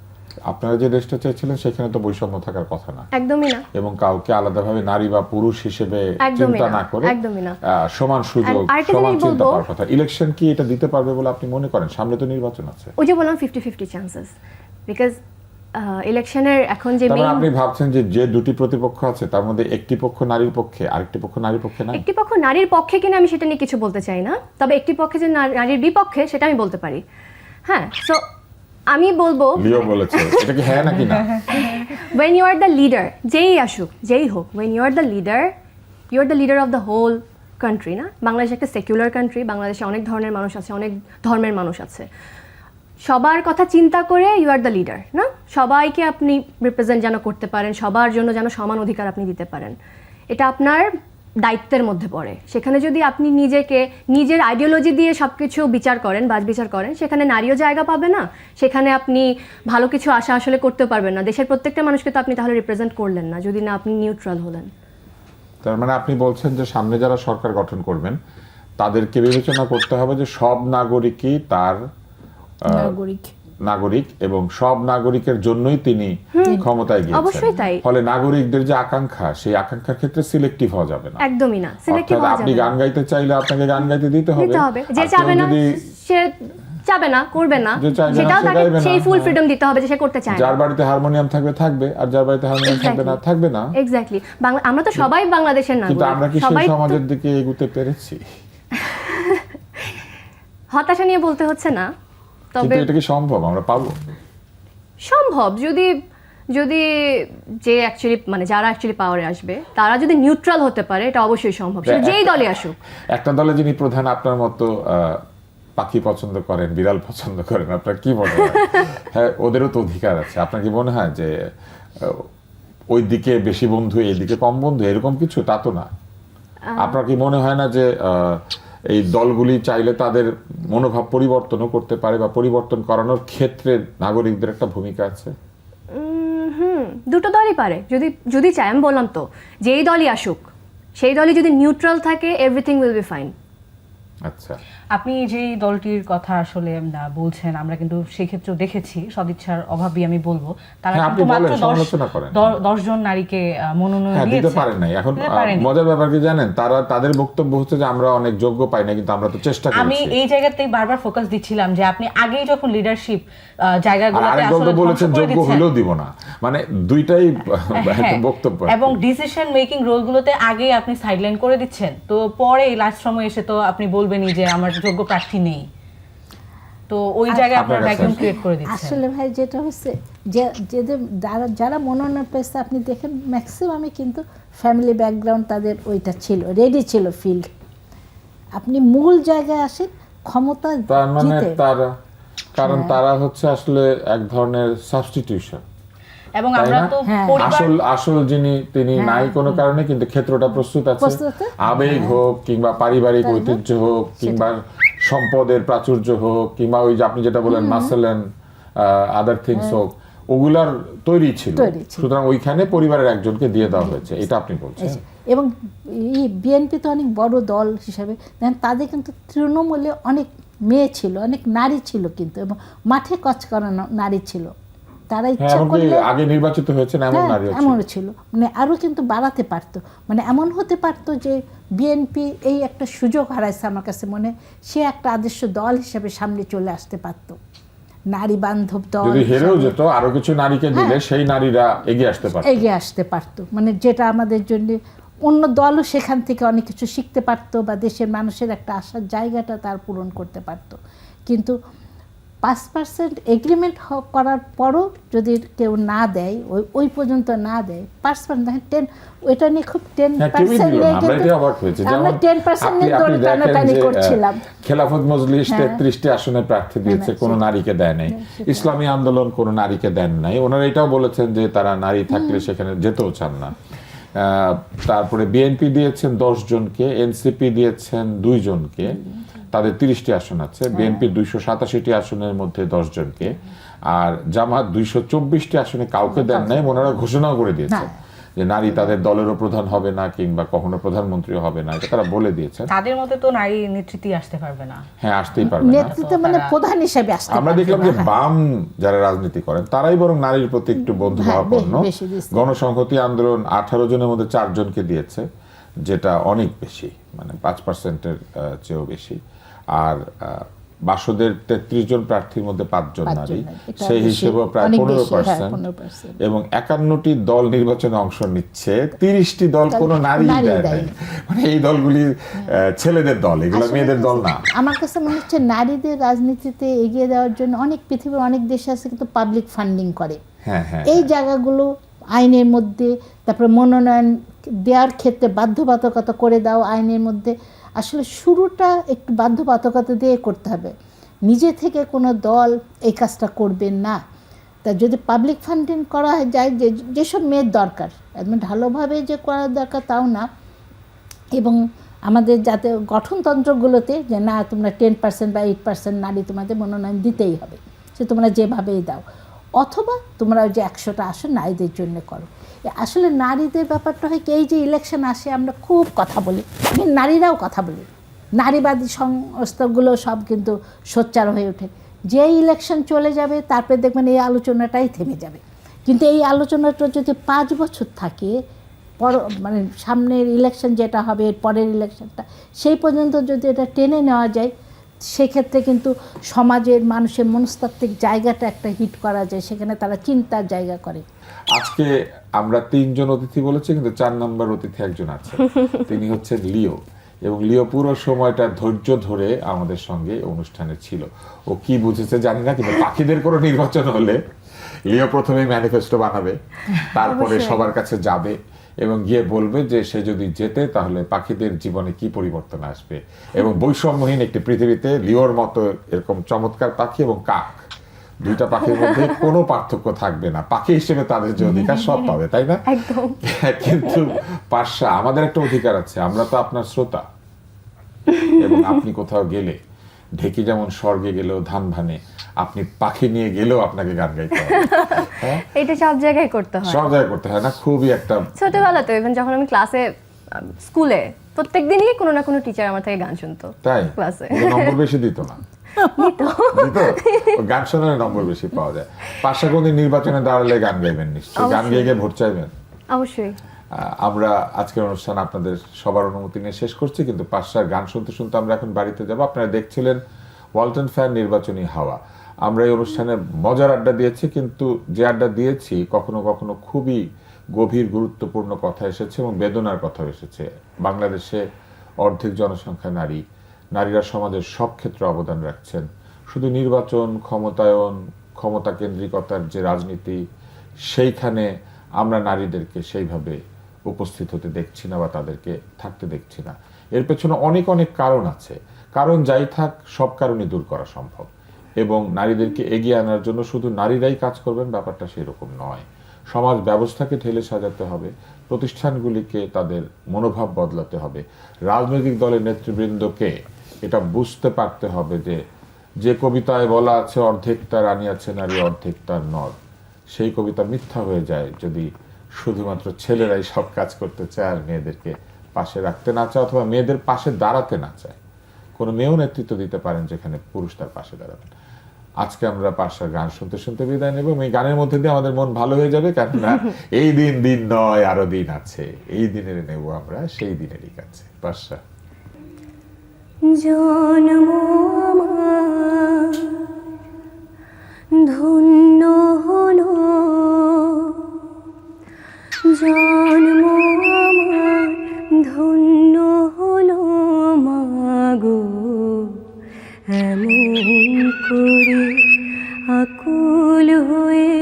আপনারা যে দেশটা চেয়েছিলেন সেখানে তো বৈষম্য থাকার কথা না, একদমই না। এবং কাউকে আলাদাভাবে নারী বা পুরুষ হিসেবে একদমই চিন্তা না, না করে একদমই না। সমান সুযোগ, And আরেকটা সমান জিনিস চিন্তা বলবো, করার কথা। ইলেকশন কি এটা দিতে পারবে বলে আপনি মনে করেন? সামনে তো নির্বাচন আছে। ওই যে বললাম 50-50 চান্সেস, বিকজ ইলেকশনের এখন যে তারপরে মেইন, আপনি ভাবছেন যে দুটি প্রতিপক্ষ আছে তার মধ্যে একটি পক্ষ নারীর পক্ষে, আরেকটি পক্ষ নারীর পক্ষে না। একটি পক্ষ নারীর পক্ষে কিনা আমি সেটা নিয়ে কিছু বলতে চাই না, তবে একটি পক্ষে যে নারীর বিপক্ষে সেটা আমি বলতে পারি। হ্যাঁ, সো আমি বলবো লিও বলেছে, এটা কি হ্যাঁ নাকি না? when you are the leader, যেই আসুক যেই হোক, when you are the leader, you are the leader of the whole country, না? বাংলাদেশ একটা সেকুলার কান্ট্রি, বাংলাদেশে অনেক ধরনের মানুষ আছে, অনেক ধর্মের মানুষ আছে। সবার কথা চিন্তা করে ইউ আর দ্য লিডার, না? সবাইকে আপনি রিপ্রেজেন্ট যেন করতে পারেন, সবার জন্য যেন সমান অধিকার আপনি দিতে পারেন, এটা আপনার দায়িত্বের মধ্যে পড়ে। সেখানে যদি আপনি নিজেকে নিজের আইডিওলজি দিয়ে সব কিছু বিচার করেন, বাছবিচার করেন, সেখানে নারীও জায়গা পাবে না, সেখানে আপনি ভালো কিছু আশা আসলে করতে পারবেন না। দেশের প্রত্যেকটা মানুষকে তো আপনি তাহলে রিপ্রেজেন্ট করলেন না যদি না আপনি নিউট্রাল হলেন। তার মানে আপনি বলছেন যে সামনে যারা সরকার গঠন করবেন তাদেরকে বিবেচনা করতে হবে যে সব নাগরিকই তার নাগরিক এবং সব নাগরিকের জন্যই তিনি ক্ষমতায় অবশ্যই তাই। গিয়েছেন। ফলে নাগরিকদের যে আকাঙ্ক্ষা, সেই আকাঙ্ক্ষার ক্ষেত্রে সিলেক্টিভ হওয়া যাবে না। একদমই না, সিলেক্টিভ অর্থাৎ হওয়া আপনি যাবে গান না। গাইতে চাইলে আপনাকে গান গাইতে দিতে হবে, দিতে হবে, যে আর কেউ চাবে না যদি সে চাবে না, করবে না, যে চাইবে না, সেটাও সে তাকে গাইবে না। সেই ফুল হ্যাঁ। ফ্রিডম দিতে হবে যে সে করতে চায় যার না। বাড়িতে হারমোনিয়াম থাকবে, আর যার বাড়িতে হারমোনিয়াম থাকবে না। এক্স্যাক্টলি, আমরা তো সবাই বাংলাদেশের কিন্তু নাগরিক, আমরা কি সেই সবাই তো- সমাজের দিকে এগুতে পেরেছি? হতাশা নিয়ে বলতে হচ্ছে না, তবে কিন্তু এটা কি সম্ভব? আমরা পাবো? সম্ভব যদি যে অ্যাকচুয়ালি মানে যারা অ্যাকচুয়ালি পাওয়ারে আসবে তারা যদি নিউট্রাল হতে পারে, এটা অবশ্যই সম্ভব, সে যেই দলে আসুক। একটা দলে যিনি প্রধান আপনার মতো পাখি পছন্দ করেন, বিড়াল পছন্দ করেন, আপনার কি মনে হয়? হ্যাঁ, ওদেরও তো অধিকার আছে। আপনার কি মনে হয় যে ওই দিকে বেশি বন্ধু, এই দিকে কম বন্ধু, এরকম কিছু? তা তো না। আপনার কি মনে হয় না যে এই দলগুলি চাইলে তাদের মনোভাব পরিবর্তনও করতে পারে, বা পরিবর্তন করানোর ক্ষেত্রে নাগরিকদের একটা ভূমিকা আছে? দুটো দলই পারে, যদি চায়। আমি বললাম তো, যেই দলই আসুক সেই দলই যদি নিউট্রাল থাকে, এভরিথিং উইল বি ফাইন। আচ্ছা, আপনি যেই দলটির কথা আসলে বলছেন, আমরা কিন্তু সেই ক্ষেত্রেও দেখেছি সদিচ্ছার অভাবই আমি বলবো, তারা হ্যাঁ, আপনি কিন্তু মাত্র বলেন, সমালোচনা করেন। 10 জন নারীকে মনোনয়ন হ্যাঁ, দিতে দিয়েছে, পারেন নাই। এখন দিতে পারেনি। মজার ব্যাপার কি জানেন, তাদের বক্তব্য হচ্ছে যে আমরা অনেক যোগ্য পাই না, কিন্তু আমরা তো চেষ্টা আমি করেছি। এই জায়গাতেই বারবার ফোকাস দিচ্ছিলাম যে আপনি আগেই যখন লিডারশিপ আর জায়গাগুলোতে আরেক দল আসলে তো বলেছেন ধ্বংস করে যোগ্য দিচ্ছেন। হলেও দিব না, মানে দুইটাই হ্যাঁ, একটা বক্তব্য। এবং ডিসিশন মেকিং রোলগুলোতে আগেই আপনি সাইডলাইন করে দিচ্ছেন, তো পরে লাস্ট সময় এসে তো আপনি বলবেনই যে আমার যোগ্য প্রার্থী নেই। তো ওই জায়গায় আপনার আপনারা কাছে ভ্যাকুয়াম আসে। ক্রিয়েট করে দিচ্ছেন। আসলে ভাই যেটা হচ্ছে যে যারা মনোনয়ন পেয়েছে আপনি দেখেন ম্যাক্সিমামই কিন্তু ফ্যামিলি ব্যাকগ্রাউন্ড তাদের ওইটা ছিল, রেডি ছিল ফিল্ড। আপনি মূল জায়গায় আসেন ক্ষমতা তার মানে জিতে। কারণ তারা হচ্ছে আসলে এক ধরনের সাবস্টিটিউশন, এবং তাই আমরা না? তো হ্যাঁ। পরিবার আসল তিনি নাই কোনো কারণে, কিন্তু ক্ষেত্রটা প্রস্তুত আছে। প্রস্তুত আছে। আবেগ হোক কিংবা পারিবারিক তাই না? ঐতিহ্য হোক কিংবা সম্পদের প্রাচুর্য হোক কিংবা ওই যে আপনি যেটা বলেন মাসেল এন্ড আদার থিংস হোক, ওগুলার তৈরি ছিল। তৈরি ছিল। সুতরাং ওইখানে পরিবারের একজনকে দিয়ে দেওয়া হয়েছে, এটা আপনি বলছেন। এবং বিএনপি তো অনেক বড় দল হিসাবে দেখেন তাদের কিন্তু তৃণমূলে অনেক মেয়ে ছিল, অনেক নারী ছিল কিন্তু, এবং মাঠে কাজ করা নারী ছিল। তারা হ্যাঁ, ইচ্ছা এমনকি করলে আগে নির্বাচিত হয়েছেন এমন হ্যাঁ, নারীও ছিল। এমনও ছিল, মানে আরও কিন্তু বাড়াতে পারতো। মানে এমন হতে পারতো যে বিএনপি এই একটা সুযোগ হারাইছে আমার কাছে মনে হয়, সে একটা আদর্শ দল হিসেবে সামনে চলে আসতে পারতো, নারী বান্ধব দল যদি হেরেও হিসাবে যেত আরো কিছু নারীকে দিলে সেই নারীরা এগিয়ে আসতে পারত। এগিয়ে আসতে পারতো, মানে যেটা আমাদের জন্য অন্য দলও সেখান থেকে অনেক কিছু শিখতে পারতো, বা দেশের মানুষের একটা আশার জায়গাটা তার পূরণ করতে পারতো। কিন্তু 5% এগ্রিমেন্ট করার পরও যদি কেউ না দেয়, ওই পর্যন্ত না দেয় 5%, দেখেন 10, ওইটা নিয়ে খুব হ্যাঁ, কেউই 10% দিল না, নিয়ে আমরা কিন্তু এটাই অবাক হয়েছি। আমরা যেমন 10% নিয়ে আপনি দেখেন টানাটানি যে, করছিলাম। খেলাফত মজলিস 33টি আসনে প্রার্থী দিয়েছে, কোনো নারীকে দেয় নাই। ইসলামী আন্দোলন কোনো নারীকে দেন নাই। ওনারা এটাও বলেছেন যে তারা নারী থাকলে সেখানে যেতেও চান না। তারপরে বিএনপি দিয়েছেন 10 জনকে, এনসিপি দিয়েছেন 2 জনকে, তাদের 30টি আসন আছে। বিএনপি 287টি আসনের মধ্যে 10 জনকে, আর জামাত 224টি আসনে কাউকে দেন নাই। ওনারা ঘোষণাও করে দিয়েছে যে নারী তাদের দলেরও প্রধান হবে না কিংবা কখনো প্রধানমন্ত্রীও হবে না, এটা তারা বলে দিয়েছেন। তাদের মধ্যে তো নারী নেতৃত্বে আসতে পারবে না। হ্যাঁ, আসতেই পারবে না। নেতৃত্বে মানে প্রধান হিসেবে আসতে আমরা পারবে দেখলাম না। যে বাম যারা রাজনীতি করেন তারাই বরং নারীর প্রতি একটু বন্ধুভাবাপন্ন। বেশি দিচ্ছে। গণসংহতি আন্দোলন 18 জনের মধ্যে 4 জনকে দিয়েছে, যেটা অনেক বেশি, মানে 5%-এর চেয়েও বেশি। আর বাসদের 33 জন প্রার্থীর মধ্যে 5 জন 5 নারী, এটা সেই বেশি, হিসেবে প্রায় অনেক বেশি, 15%। 15%। এবং 51টি দল নির্বাচনে অংশ নিচ্ছে, 30টি দল কোনো নারী নারী দেয় নাই। দেয়নি। মানে এই দলগুলি ছেলেদের দল, এগুলো আসলে মেয়েদের দল না। আমার কাছে মনে হচ্ছে নারীদের রাজনীতিতে এগিয়ে দেওয়ার জন্য অনেক পৃথিবীর অনেক দেশ আছে কিন্তু পাবলিক ফান্ডিং করে। হ্যাঁ হ্যাঁ, এই জায়গাগুলো আইনের মধ্যে, তারপরে মনোনয়ন দেওয়ার ক্ষেত্রে বাধ্যবাধকতা করে দাও আইনের মধ্যে। আসলে শুরুটা একটু বাধ্যবাধকতা দিয়ে করতে হবে, নিজে থেকে কোনো দল এই কাজটা করবেন না। তা যদি পাবলিক ফান্ডিং করা যায়, যেসব মেয়ের দরকার, একদম ভালোভাবে যে করা দরকার তাও না, এবং আমাদের যাতে গঠনতন্ত্রগুলোতে যে না তোমরা 10% বা 8% নারী তোমাদের মনোনয়ন দিতেই হবে, সে তোমরা যেভাবেই দাও, অথবা তোমরা ওই যে 100টা আসন নারীদের জন্য করো। আসলে নারীদের ব্যাপারটা হয় কি, এই যে ইলেকশন আসে আমরা খুব কথা বলি, নারীরাও কথা বলি, নারীবাদী সংস্থাগুলো সব কিন্তু সোচ্চার হয়ে ওঠে। যে ইলেকশন চলে যাবে তারপরে দেখবেন এই আলোচনাটাই থেমে যাবে। কিন্তু এই আলোচনাটা যদি 5 বছর থাকে, মানে সামনের ইলেকশন যেটা হবে, এর পরের ইলেকশনটা, সেই পর্যন্ত যদি এটা টেনে নেওয়া যায়, সেক্ষেত্রে কিন্তু সমাজের মানুষের মনস্তাত্ত্বিক জায়গাটা একটা হিট করা যায়, সেখানে তারা চিন্তার জায়গা করে। আজকে আমরা 3 জন অতিথি বলেছি, কিন্তু 4 নম্বর অতিথি একজন আছে, তিনি হচ্ছেন লিও। এবং লিও পুরো সময়টা ধৈর্য ধরে আমাদের সঙ্গে অনুষ্ঠানে ছিল। ও কি বুঝেছে জানি না, কিন্তু পাখিদের কোনো নির্বাচন হলে লিও প্রথমে ম্যানিফেস্টো বানাবে, তারপরে সবার কাছে যাবে এবং গিয়ে বলবে যে সে যদি জেতে তাহলে পাখিদের জীবনে কি পরিবর্তন আসবে। এবং বৈষম্যহীন একটি পৃথিবীতে লিওর মতো এরকম চমৎকার পাখি এবং কাক, 2টা পাখির মধ্যে কোনো পার্থক্য থাকবে না। পাখি হিসেবে তাদের যে অধিকার সব পাবে, তাই না? একদম। কিন্তু পাশা, আমাদের একটা অধিকার আছে, আমরা তো আপনার শ্রোতা, এবং আপনি কোথাও গেলে, ঢেকি যেমন স্বর্গে গেলেও ধান ভানে, আপনি পাখি নিয়ে গেলেও আপনাকে গান গাইতে হবে। হ্যাঁ, এটা সব জায়গায় করতে হয়, সব জায়গায় করতে হয় না? খুবই একটা ছোটবেলাতে ইভেন যখন আমি ক্লাসে, স্কুলে প্রত্যেক দিনই কোনো না কোনো টিচার আমার থেকে গান শুনতো তাই ক্লাসে। নম্বর বেশি দিত না? দিত। গান শোনার নম্বর বেশি পাওয়া যায়। পাশা কোনদিন নির্বাচনে দাঁড়ালে গান গাইবেন নিশ্চয়ই, গান গেয়ে গিয়ে ভোট চাইবেন? অবশ্যই। আমরা আজকের অনুষ্ঠান আপনাদের সবার অনুমতি নিয়ে শেষ করছি, কিন্তু পাশার গান শুনতে শুনতে আমরা এখন বাড়িতে যাব। আপনারা দেখছিলেন ওয়ালটন ফ্যান নির্বাচনী হাওয়া। আমরা এই অনুষ্ঠানে মজার আড্ডা দিয়েছি, কিন্তু যে আড্ডা দিয়েছি কখনো কখনো খুবই গভীর গুরুত্বপূর্ণ কথা এসেছে এবং বেদনার কথা এসেছে। বাংলাদেশে অর্ধেক জনসংখ্যা নারী, নারীরা সমাজের সব ক্ষেত্রে অবদান রাখছেন, শুধু নির্বাচন, ক্ষমতায়ন, ক্ষমতা কেন্দ্রিকতার যে রাজনীতি, সেইখানে আমরা নারীদেরকে সেইভাবে উপস্থিত হতে দেখছি না বা তাদেরকে থাকতে দেখছি না। এর পেছনে অনেক অনেক কারণ আছে। কারণ যাই থাক, সব কারণই দূর করা সম্ভব, এবং নারীদেরকে এগিয়ে আনার জন্য শুধু নারীরাই কাজ করবেন ব্যাপারটা সেরকম নয়। সমাজ ব্যবস্থাকে ঠেলে সাজাতে হবে, প্রতিষ্ঠানগুলিকে তাদের মনোভাব বদলাতে হবে, রাজনৈতিক দলের নেতৃবৃন্দকে এটা বুঝতে পারতে হবে যে যে কবিতায় বলা আছে অর্ধেক তার আনিয়াছে নারী অর্ধেক তার নর, সেই কবিতা মিথ্যা হয়ে যায় যদি শুধুমাত্র ছেলেরাই সব কাজ করতে চায় আর মেয়েদেরকে পাশে রাখতে না চায়, অথবা মেয়েদের পাশে দাঁড়াতে না চায়। কোনো মেয়েও নেতৃত্ব দিতে পারেন যেখানে পুরুষ তার পাশে দাঁড়াবেন। আজকে আমরা পাশার গান শুনতে শুনতে বিদায় নেব, এবং এই গানের মধ্যে দিয়ে আমাদের মন ভালো হয়ে যাবে, কেননা এই দিন দিন নয়, আরো দিন আছে, এই দিনের নেব আমরা সেই দিনেরই কাছে। পাশা জন্ম আমার ধন্য হলো, জন্ম আমার ধন্য হলো মাগো, এমন করে আকুল হয়ে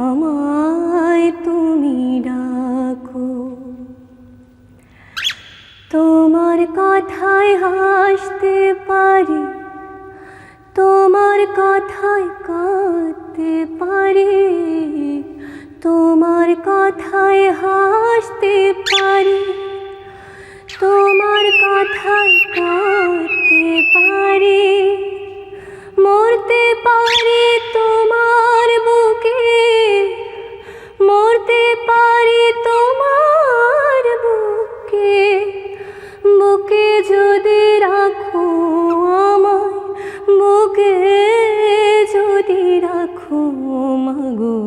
আমায় তুমি ডাকো। তোমার কথায় হাসতে পারি, তোমার কথায় কাঁদতে পারি, তোমার কথায় হাসতে পারি, তোমার কথায় কাঁদতে পারি, মরতে পারি তোমার বুকে, মরতে পারি তোমার বুকে, বুকে যদি রাখো আমায়, বুকে যদি রাখো মাগো,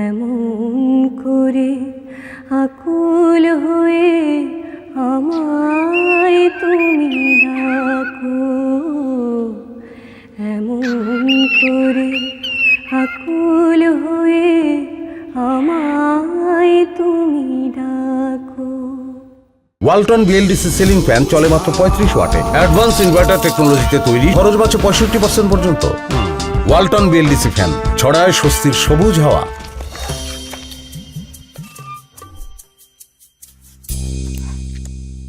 এমন করে আকুল হয়ে আমায় তুমি ডাকো, এমন করে আকুল হয়ে আমায় তুমি ডাকো। ওয়ালটন বিএলডিসি সিলিং ফ্যান চলে মাত্র 35 ওয়াটে। অ্যাডভান্স ইনভার্টার টেকনোলজিতে তৈরি, খরচ বাঁচে 65% পর্যন্ত। ওয়ালটন বিএলডিসি ফ্যান ছড়ায় স্বস্তির সবুজ হাওয়া।